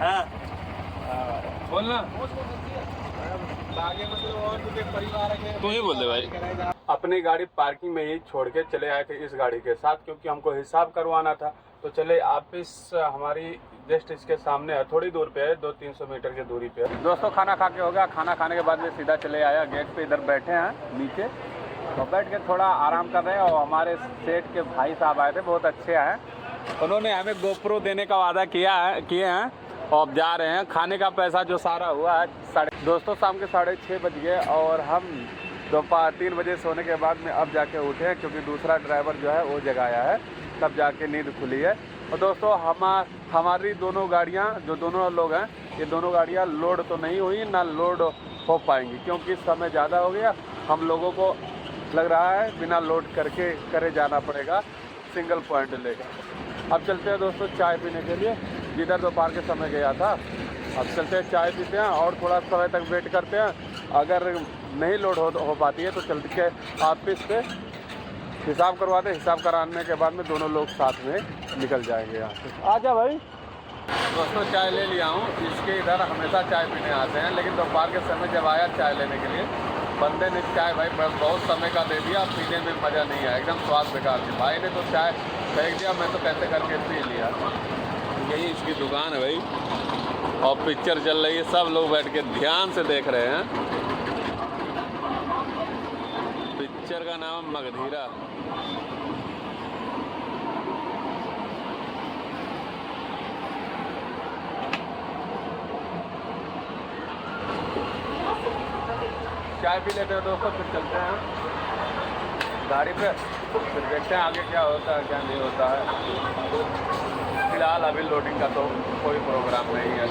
हाँ बोलना आगे मतलब और भी परिवार है। तू ही बोल दे भाई। अपनी गाड़ी पार्किंग में ही छोड़ के चले आए थे इस गाड़ी के साथ, क्योंकि हमको हिसाब करवाना था। तो चले ऑफिस हमारी जस्ट इसके सामने है, थोड़ी दूर पे है, 200-300 मीटर की दूरी पे है। दोस्तों खाना खा के हो गया, खाना खाने के बाद में सीधा चले आया गेट पे, इधर बैठे हैं नीचे और बैठ के थोड़ा आराम कर रहे हैं। और हमारे सेठ के भाई साहब आए थे, बहुत अच्छे हैं, उन्होंने हमें गोप्रो देने का वादा किए हैं और अब जा रहे हैं। खाने का पैसा जो सारा हुआ है दोस्तों शाम के 6:30 बज गए और हम दोपहर 3 बजे सोने के बाद में अब जाके उठे हैं, क्योंकि दूसरा ड्राइवर जो है वो जगाया है, तब जाके नींद खुली है। और दोस्तों हमारी दोनों गाड़ियाँ, जो दोनों लोग हैं, ये दोनों गाड़ियाँ लोड तो नहीं हुई, ना लोड हो पाएंगी, क्योंकि समय ज़्यादा हो गया। हम लोगों को लग रहा है बिना लोड करे जाना पड़ेगा, सिंगल पॉइंट लेकर। अब चलते हैं दोस्तों चाय पीने के लिए, जिधर दोपहर के समय गया था। अब चलते हैं चाय पीते हैं और थोड़ा समय तक वेट करते हैं। अगर नहीं लोड हो पाती है तो चल के ऑफिस पे हिसाब करवाते, हिसाब कराने के बाद में दोनों लोग साथ में निकल जाएंगे यहाँ से। आजा भाई। दोस्तों चाय ले लिया हूँ, इसके इधर हमेशा चाय पीने आते हैं, लेकिन दोपहर के समय जब आया चाय लेने के लिए, बंदे ने चाय भाई बहुत समय का दे दिया, पीने में मज़ा नहीं आया, एकदम स्वाद बेकार थी। भाई ने तो चाय फेंक दिया, मैं तो कैसे करके पी लिया। यही इसकी दुकान है भाई और पिक्चर चल रही है, सब लोग बैठ के ध्यान से देख रहे हैं। पिक्चर का नाम मगधीरा। चाय पी लेते हैं दोस्तों, फिर चलते हैं गाड़ी पे, फिर देखते हैं आगे क्या होता है क्या नहीं होता है। फिलहाल अभी लोडिंग का तो कोई प्रोग्राम नहीं है।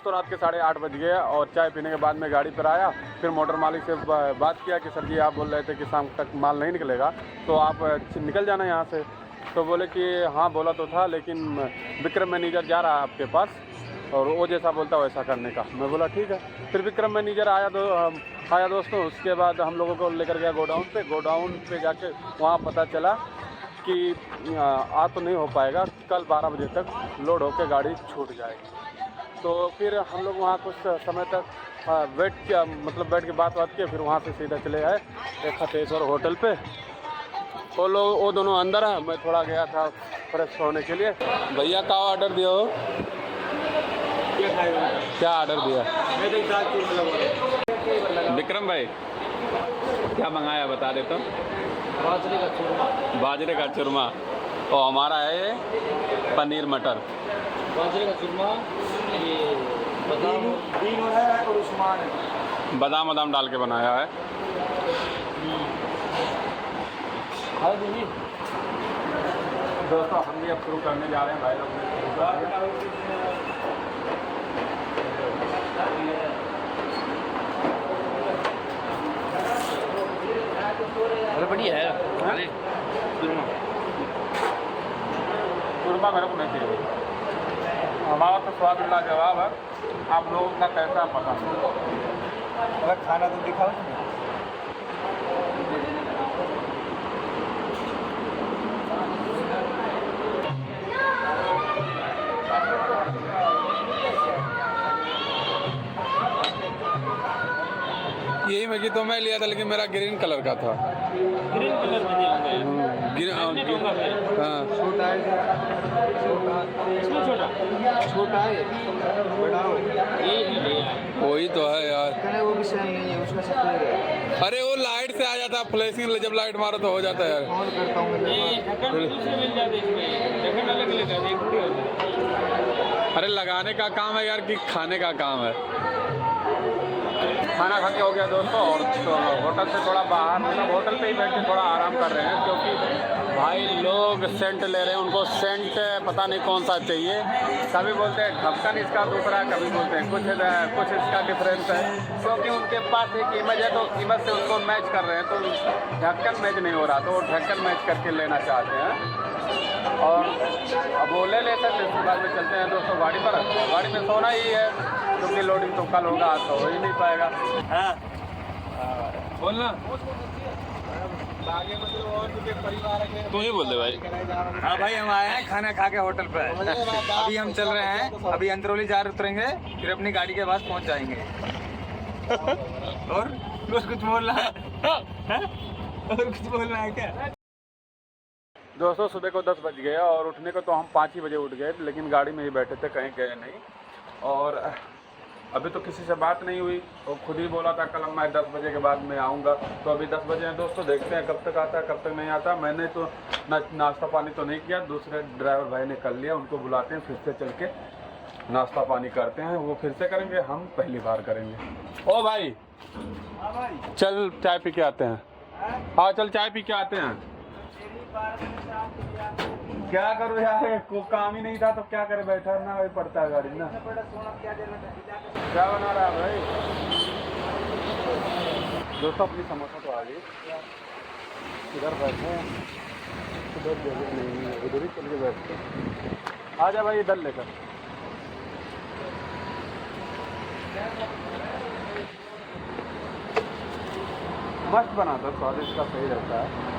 रात के 8:30 बज गए और चाय पीने के बाद में गाड़ी पर आया। फिर मोटर मालिक से बात किया कि सर जी आप बोल रहे थे कि शाम तक माल नहीं निकलेगा, तो आप निकल जाना यहाँ से। तो बोले कि हाँ बोला तो था, लेकिन विक्रम मैनेजर जा रहा है आपके पास और वो जैसा बोलता वैसा करने का। मैं बोला ठीक है। फिर विक्रम मैनेजर आया दोस्तों। उसके बाद हम लोगों को लेकर गया गोडाउन पे जाके वहाँ पता चला कि आज तो नहीं हो पाएगा, कल 12 बजे तक लोड होकर गाड़ी छूट जाएगी। तो फिर हम लोग वहाँ कुछ समय तक वेट किया, मतलब बैठ के बात किया। फिर वहाँ से सीधा चले आए एक खतेश्वर होटल पे। वो दोनों अंदर है, मैं थोड़ा गया था फ्रेश होने के लिए। भैया का ऑर्डर दिया हो? क्या ऑर्डर दिया? विक्रम भाई क्या मंगाया बता दे तो। बाजरे का चूरमा और हमारा है ये पनीर मटर। बाजरे का चूरमा, ये बादाम डाल के बनाया है। दोस्तों हम भी अब शुरू करने जा रहे हैं, भाई लोग बढ़िया है। चूरमा मेरे को नहीं चाहिए, हमारा तो स्वाद लाजवाब है, आप लोगों का कैसा पता अगर खाना तो दिखाओ। यही मैगी तो मैं लिया था, लेकिन मेरा ग्रीन कलर का था। ग्रीन कलर में नहीं होगा। हाँ छोटा है, बड़ा वही तो है यार। वो भी सही नहीं है उसका। अरे वो लाइट से आ जाता, फ्लैशिंग जब लाइट मारो तो हो जाता है यार। अरे लगाने का काम है यार कि खाने का काम है। खाना खा के हो गया दोस्तों, और तो होटल से थोड़ा बाहर, मतलब होटल पे ही बैठ के थोड़ा आराम कर रहे हैं, क्योंकि भाई लोग सेंट ले रहे हैं। उनको सेंट पता नहीं कौन सा चाहिए, कभी बोलते हैं ढक्कन इसका दूसरा, कभी बोलते हैं कुछ इसका डिफरेंस है, क्योंकि उनके पास एक इमेज है तो इमेज से उसको मैच कर रहे हैं। तो ढक्कन मैच नहीं हो रहा तो वो ढक्कन मैच करके लेना चाहते हैं, और अब वो ले लेते हैं। इसके बाद में चलते हैं दोस्तों गाड़ी पर। गाड़ी में सोना ही है, क्योंकि लोडिंग तो कल होगा, आज तो हो ही नहीं पाएगा। हाँ बोलना तू ही बोल दे भाई। हाँ भाई, हम आए हैं खाना खा के होटल पर। अभी हम चल रहे हैं, अभी अंतरौली जा उतरेंगे, फिर अपनी गाड़ी के पास पहुंच जाएंगे। और कुछ बोलना है? और कुछ बोलना है क्या? दोस्तों सुबह को 10 बज गया, और उठने को तो हम 5 ही बजे उठ गए, लेकिन गाड़ी में ही बैठे थे, कहीं गए नहीं। और अभी तो किसी से बात नहीं हुई, वो खुद ही बोला था कल मैं 10 बजे के बाद में आऊँगा। तो अभी 10 बजे हैं दोस्तों, देखते हैं कब तक आता है कब तक नहीं आता। मैंने तो नाश्ता पानी तो नहीं किया, दूसरे ड्राइवर भाई ने कर लिया। उनको बुलाते हैं, फिर से चल के नाश्ता पानी करते हैं। वो फिर से करेंगे, हम पहली बार करेंगे। ओ भाई चल चाय पी के आते हैं। हाँ चल चाय पी के आते हैं। क्या करूँ यार, को काम ही नहीं था तो क्या करे, बैठा ना वही पड़ता है गाड़ी ना। क्या बना रहा है भाई? दोस्तों अपनी समोसा तो आ गई, इधर बैठे हैं, उधर जगह नहीं है, उधर ही चल के बैठते हैं। आ जा भाई इधर लेकर। मस्त बनाता, स्वादिष्ट का सही रहता है।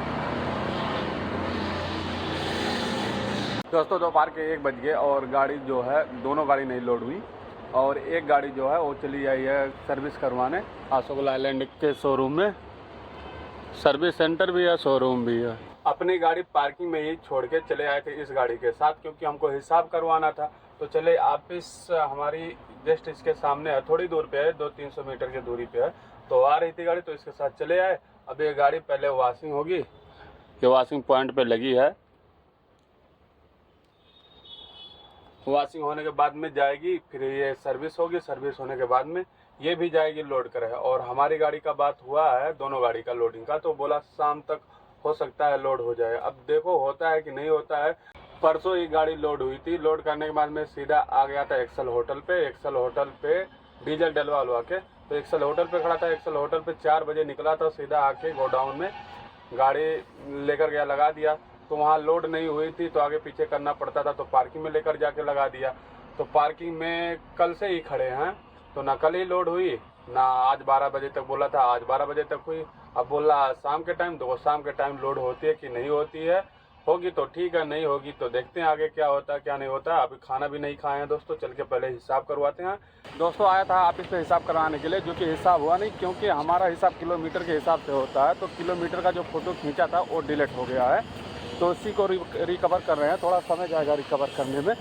दोस्तों दोपहर के 1 बज गए, और गाड़ी जो है, दोनों गाड़ी नहीं लोड हुई, और एक गाड़ी जो है वो चली आई है सर्विस करवाने अशोक लाइलैंड के शोरूम में। सर्विस सेंटर भी है, शोरूम भी है। अपनी गाड़ी पार्किंग में ही छोड़ के चले आए थे इस गाड़ी के साथ, क्योंकि हमको हिसाब करवाना था। तो चले, ऑफिस हमारी जस्ट इसके सामने है, थोड़ी दूर पे है, 200-300 मीटर की दूरी पे है। तो आ रही थी गाड़ी, तो इसके साथ चले आए। अब ये गाड़ी पहले वॉशिंग होगी, ये वॉशिंग पॉइंट पे लगी है, वॉशिंग होने के बाद में जाएगी, फिर ये सर्विस होगी, सर्विस होने के बाद में ये भी जाएगी लोड करे। और हमारी गाड़ी का बात हुआ है, दोनों गाड़ी का लोडिंग का, तो बोला शाम तक हो सकता है लोड हो जाए। अब देखो होता है कि नहीं होता है। परसों ही गाड़ी लोड हुई थी, लोड करने के बाद में सीधा आ गया था एक्सल होटल पे। एक्सल होटल पे डीजल डलवा के, तो एक्सल होटल पे खड़ा था। एक्सल होटल पे 4 बजे निकला था, सीधा आके गोडाउन में गाड़ी लेकर गया, लगा दिया। तो वहाँ लोड नहीं हुई थी, तो आगे पीछे करना पड़ता था, तो पार्किंग में लेकर जाके लगा दिया। तो पार्किंग में कल से ही खड़े हैं, तो ना कल ही लोड हुई, ना आज 12 बजे तक बोला था, आज 12 बजे तक हुई। अब बोला शाम के टाइम, तो वो शाम के टाइम लोड होती है कि नहीं होती है। होगी तो ठीक है, नहीं होगी तो देखते हैं आगे क्या होता है क्या नहीं होता। अभी खाना भी नहीं खाए हैं दोस्तों, चल के पहले हिसाब करवाते हैं। दोस्तों आया था ऑफिस पे हिसाब करवाने के लिए, जो कि हिसाब हुआ नहीं, क्योंकि हमारा हिसाब किलोमीटर के हिसाब से होता है। तो किलोमीटर का जो फोटो खींचा था वो डिलीट हो गया है, तो उसी को रिकवर कर रहे हैं। थोड़ा समय जाएगा रिकवर करने में,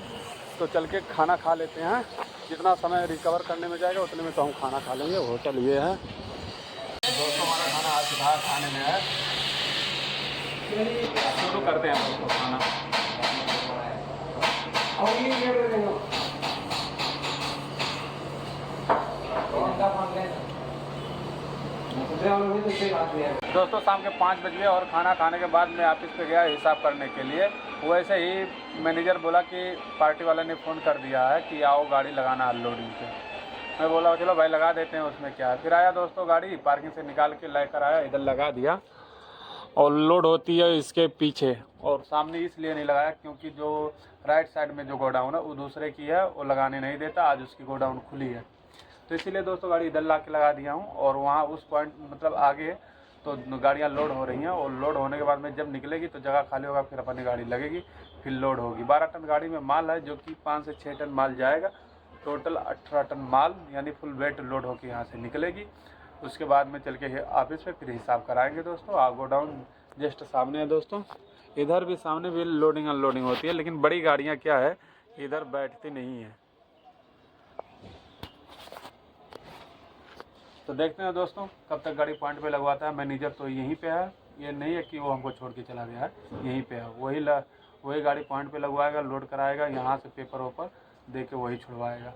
तो चल के खाना खा लेते हैं। जितना समय रिकवर करने में जाएगा उतने में तो हम खाना खा लेंगे। होटल ये है दोस्तों, हमारा खाना आज सुबह खाने में है। शुरू करते हैं दोस्तों खाना। दोस्तों शाम के 5 बज गए, और खाना खाने के बाद मैं ऑफिस पे गया हिसाब करने के लिए। वैसे ही मैनेजर बोला कि पार्टी वाले ने फ़ोन कर दिया है कि आओ गाड़ी लगाना अनलोडिंग पे। मैं बोला चलो भाई लगा देते हैं, उसमें क्या है। फिर आया दोस्तों, गाड़ी पार्किंग से निकाल के लेकर आया, इधर लगा दिया, और लोड होती है इसके पीछे। और सामने इसलिए नहीं लगाया क्योंकि जो राइट साइड में जो गोडाउन है वो दूसरे की है, वो लगाने नहीं देता। आज उसकी गोडाउन खुली है, तो इसीलिए दोस्तों गाड़ी इधर ला के लगा दिया हूँ। और वहाँ उस पॉइंट मतलब आगे तो गाड़ियाँ लोड हो रही हैं, और लोड होने के बाद में जब निकलेगी तो जगह खाली होगा, फिर अपनी गाड़ी लगेगी, फिर लोड होगी। 12 टन गाड़ी में माल है, जो कि 5 से 6 टन माल जाएगा। टोटल 18 टन माल यानी फुल वेट लोड होकर यहाँ से निकलेगी। उसके बाद में चल के ऑफिस पे फिर हिसाब कराएंगे दोस्तों। गोडाउन जस्ट सामने है दोस्तों, इधर भी सामने भी लोडिंग अनलोडिंग होती है, लेकिन बड़ी गाड़ियाँ क्या है इधर बैठती नहीं है। तो देखते हैं दोस्तों कब तक गाड़ी पॉइंट पे लगवाता है। मैनेजर तो यहीं पे है, ये नहीं है कि वो हमको छोड़ के चला गया है, यहीं पे है। वही गाड़ी पॉइंट पे लगवाएगा, लोड कराएगा, यहाँ से पेपर वेपर दे के वही छुड़वाएगा।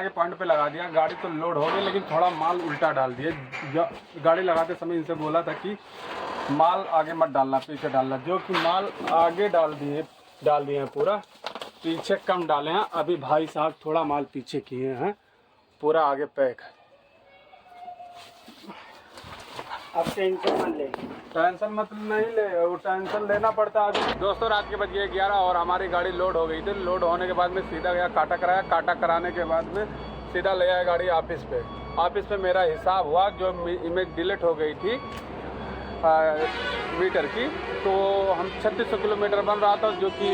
आगे पॉइंट पे लगा दिया, गाड़ी तो लोड हो गई लेकिन थोड़ा माल उल्टा डाल दिया। गाड़ी लगाते समय इनसे बोला था कि माल आगे मत डालना, पीछे डालना, जो कि माल आगे डाल दिए हैं पूरा, पीछे कम डाले हैं। अभी भाई साहब थोड़ा माल पीछे किए हैं, पूरा आगे पैक है। अब टेंशन मत नहीं ले, वो टेंशन लेना पड़ता है अभी। दोस्तों रात के बज गए 11 और हमारी गाड़ी लोड हो गई थी। लोड होने के बाद में सीधा गया काटा कराया, काटा कराने के बाद में सीधा ले आया गाड़ी ऑफिस पे। ऑफिस पे मेरा हिसाब हुआ, जो इमेज डिलीट हो गई थी मीटर की, तो हम 3600 किलोमीटर बन रहा था, जो कि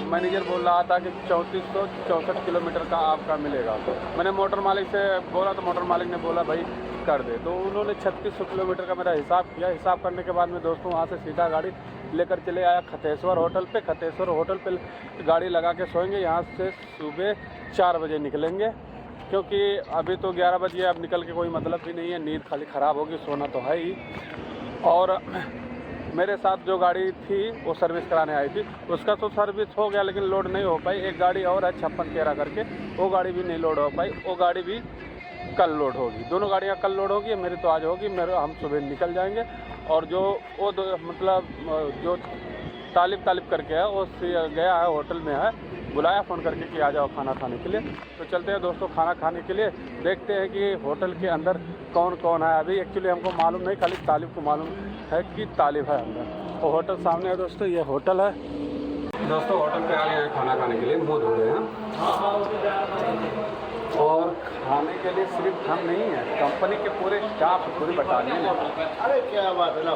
मैनेजर बोल रहा था कि 3464 किलोमीटर का आपका मिलेगा। मैंने मोटर मालिक से बोला तो मोटर मालिक ने बोला भाई कर दे, तो उन्होंने 3600 किलोमीटर का मेरा हिसाब किया। हिसाब करने के बाद में दोस्तों वहाँ से सीधा गाड़ी लेकर चले आया खतेश्वर होटल पे। खतेश्वर होटल पे गाड़ी लगा के सोएंगे। यहाँ से सुबह 4 बजे निकलेंगे, क्योंकि अभी तो 11 बजे, अब निकल के कोई मतलब भी नहीं है, नींद खाली ख़राब होगी, सोना तो है ही। और मेरे साथ जो गाड़ी थी वो सर्विस कराने आई थी, उसका तो सर्विस हो गया लेकिन लोड नहीं हो पाई। एक गाड़ी और है 5613 करके, वो गाड़ी भी नहीं लोड हो पाई, वो गाड़ी भी कल लोड होगी। दोनों गाड़ियाँ कल लोड होगी, मेरी तो आज होगी। हम सुबह निकल जाएंगे। और जो वो मतलब जो तालिब करके है वो गया है, होटल में है, बुलाया फ़ोन करके कि आ जाओ खाना खाने के लिए। तो चलते हैं दोस्तों खाना खाने के लिए, देखते हैं कि होटल के अंदर कौन कौन है। अभी एक्चुअली हमको मालूम नहीं, खाली तालिब को मालूम है कि तालिब है अंदर। तो होटल सामने है दोस्तों, ये होटल है। दोस्तों होटल पे आ गए हैं खाना खाने के लिए, मुँह धो रहे हैं। और खाने के लिए सिर्फ हम नहीं हैं, कंपनी के पूरे स्टाफ पूरी बटालियन है। अरे क्या बात है ना।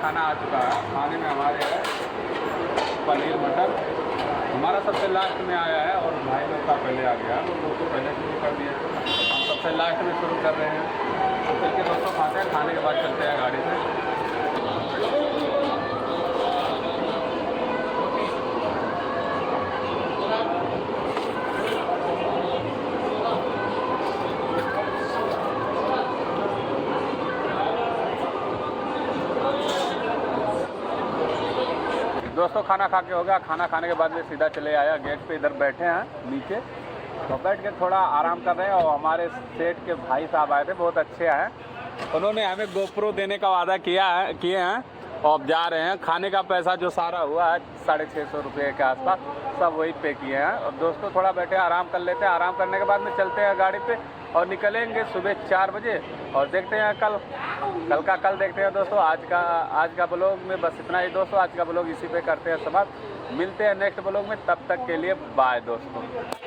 खाना आ चुका है। खाने में हमारे है पनीर मटर, हमारा सबसे लास्ट में आया है और भाई लोग का पहले आ गया, वो लोग को पहले शुरू कर दिया, हम सबसे लास्ट में शुरू कर रहे हैं। तो चल के दोस्तों खाते हैं, खाने के बाद चलते हैं गाड़ी से। दोस्तों खाना खा के हो गया। खाना खाने के बाद में सीधा चले आया गेट पे, इधर बैठे हैं नीचे, तो बैठ के थोड़ा आराम कर रहे हैं। और हमारे सेठ के भाई साहब आए थे, बहुत अच्छे हैं, उन्होंने हमें गोप्रो देने का वादा किए हैं। और अब जा रहे हैं। खाने का पैसा जो सारा हुआ है 650 रुपये के आसपास, सब वही पे किए हैं। और दोस्तों थोड़ा बैठे आराम कर लेते हैं। आराम करने के बाद में चलते हैं गाड़ी पे और निकलेंगे सुबह 4 बजे। और देखते हैं कल का देखते हैं दोस्तों। आज का ब्लॉग में बस इतना ही दोस्तों। आज का ब्लॉग इसी पे करते हैं समाप्त। मिलते हैं नेक्स्ट ब्लॉग में, तब तक के लिए बाय दोस्तों।